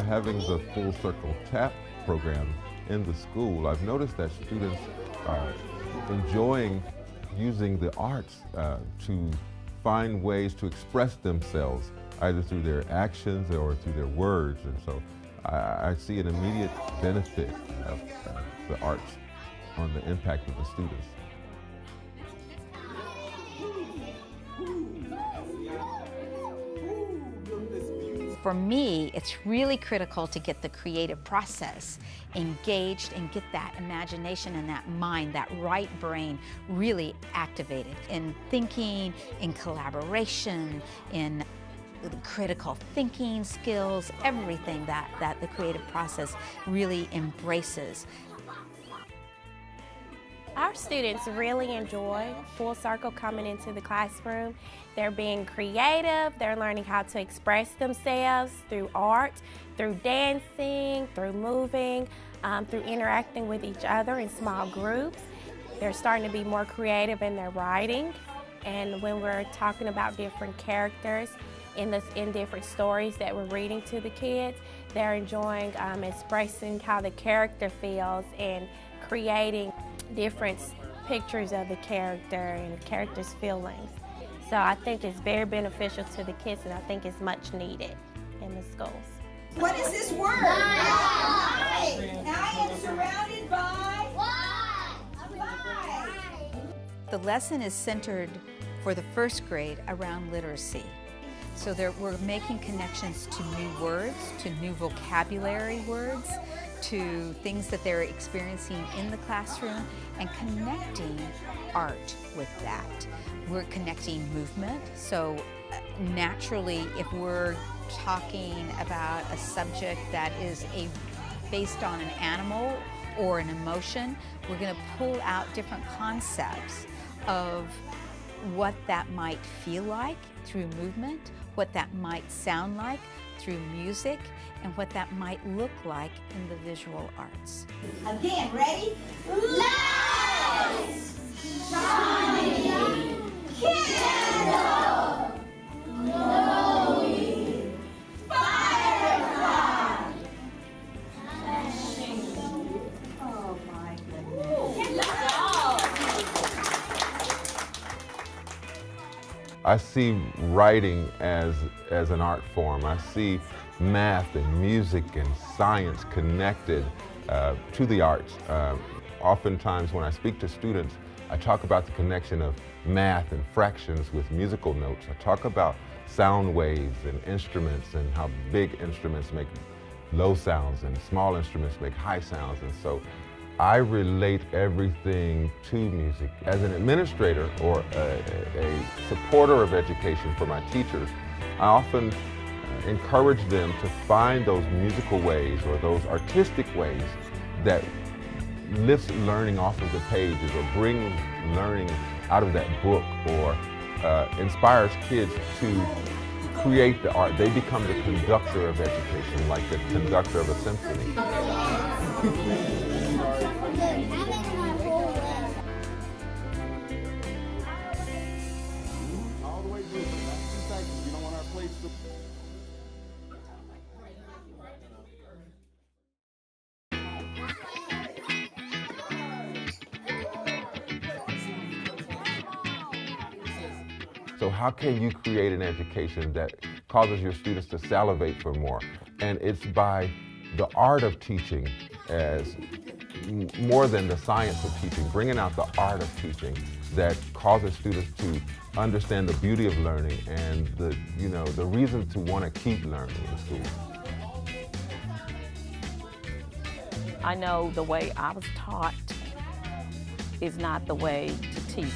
Having the Full Circle TAP program in the school, I've noticed that students are enjoying using the arts to find ways to express themselves, either through their actions or through their words. And so I see an immediate benefit of the arts on the impact of the students. For me, it's really critical to get the creative process engaged and get that imagination and that mind, that right brain really activated in thinking, in collaboration, in critical thinking skills, everything that the creative process really embraces. Our students really enjoy Full Circle coming into the classroom. They're being creative, they're learning how to express themselves through art, through dancing, through moving, through interacting with each other in small groups. They're starting to be more creative in their writing. And when we're talking about different characters in different stories that we're reading to the kids, they're enjoying expressing how the character feels and creating different pictures of the character and the character's feelings. So I think it's very beneficial to the kids, and I think it's much needed in the schools. What is this word? Light. I am surrounded by light. The lesson is centered for the first grade around literacy. So we're making connections to new words, to new vocabulary words, to things that they're experiencing in the classroom, and connecting art with that. We're connecting movement, so naturally if we're talking about a subject that is based on an animal or an emotion, we're going to pull out different concepts of what that might feel like through movement, what that might sound like through music, and what that might look like in the visual arts. Again, ready? Lights, shining, candle, glowing, firefly, flashing. Oh my goodness. I see writing as an art form. I see math and music and science connected to the arts. Oftentimes when I speak to students, I talk about the connection of math and fractions with musical notes. I talk about sound waves and instruments and how big instruments make low sounds and small instruments make high sounds. And so I relate everything to music. As an administrator or a supporter of education for my teachers, I often encourage them to find those musical ways or those artistic ways that lifts learning off of the pages or bring learning out of that book or inspires kids to create the art. They become the conductor of education, like the conductor of a symphony. So how can you create an education that causes your students to salivate for more? And it's by the art of teaching as more than the science of teaching, bringing out the art of teaching that causes students to understand the beauty of learning and the reason to want to keep learning in school. I know the way I was taught is not the way to teach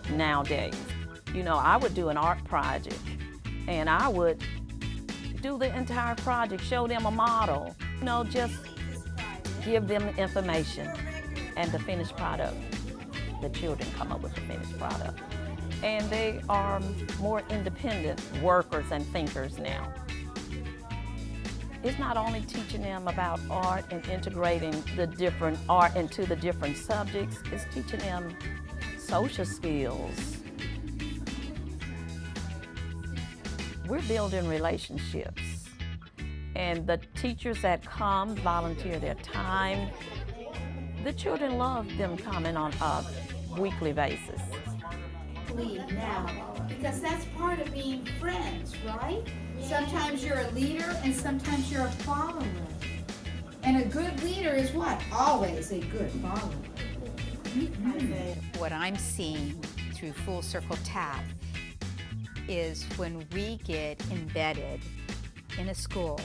nowadays. I would do an art project and I would do the entire project, show them a model, just give them information and the finished product. The children come up with the finished product. And they are more independent workers and thinkers now. It's not only teaching them about art and integrating the different art into the different subjects, it's teaching them social skills. We're building relationships And the teachers that come volunteer their time. The children love them coming on a weekly basis. Lead now, because that's part of being friends, right? Sometimes you're a leader and sometimes you're a follower. And a good leader is what? Always a good follower. What I'm seeing through Full Circle TAP is when we get embedded in a school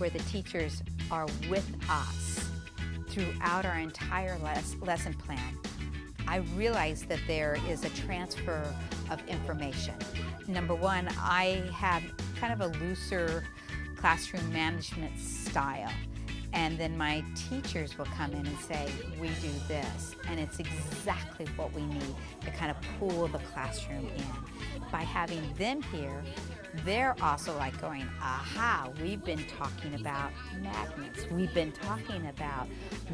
where the teachers are with us throughout our entire lesson plan, I realize that there is a transfer of information. Number one, I have kind of a looser classroom management style. And then my teachers will come in and say, we do this. And it's exactly what we need to kind of pull the classroom in. By having them here, they're also like going, aha, we've been talking about magnets. We've been talking about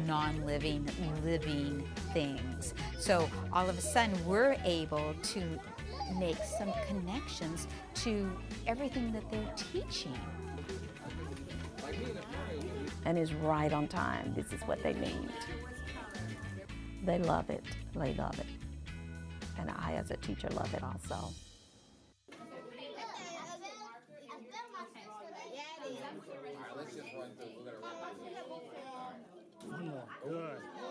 non-living, living things. So all of a sudden, we're able to make some connections to everything that they're teaching. And is right on time. This is what they need. They love it. They love it. And I, as a teacher, love it also. Good.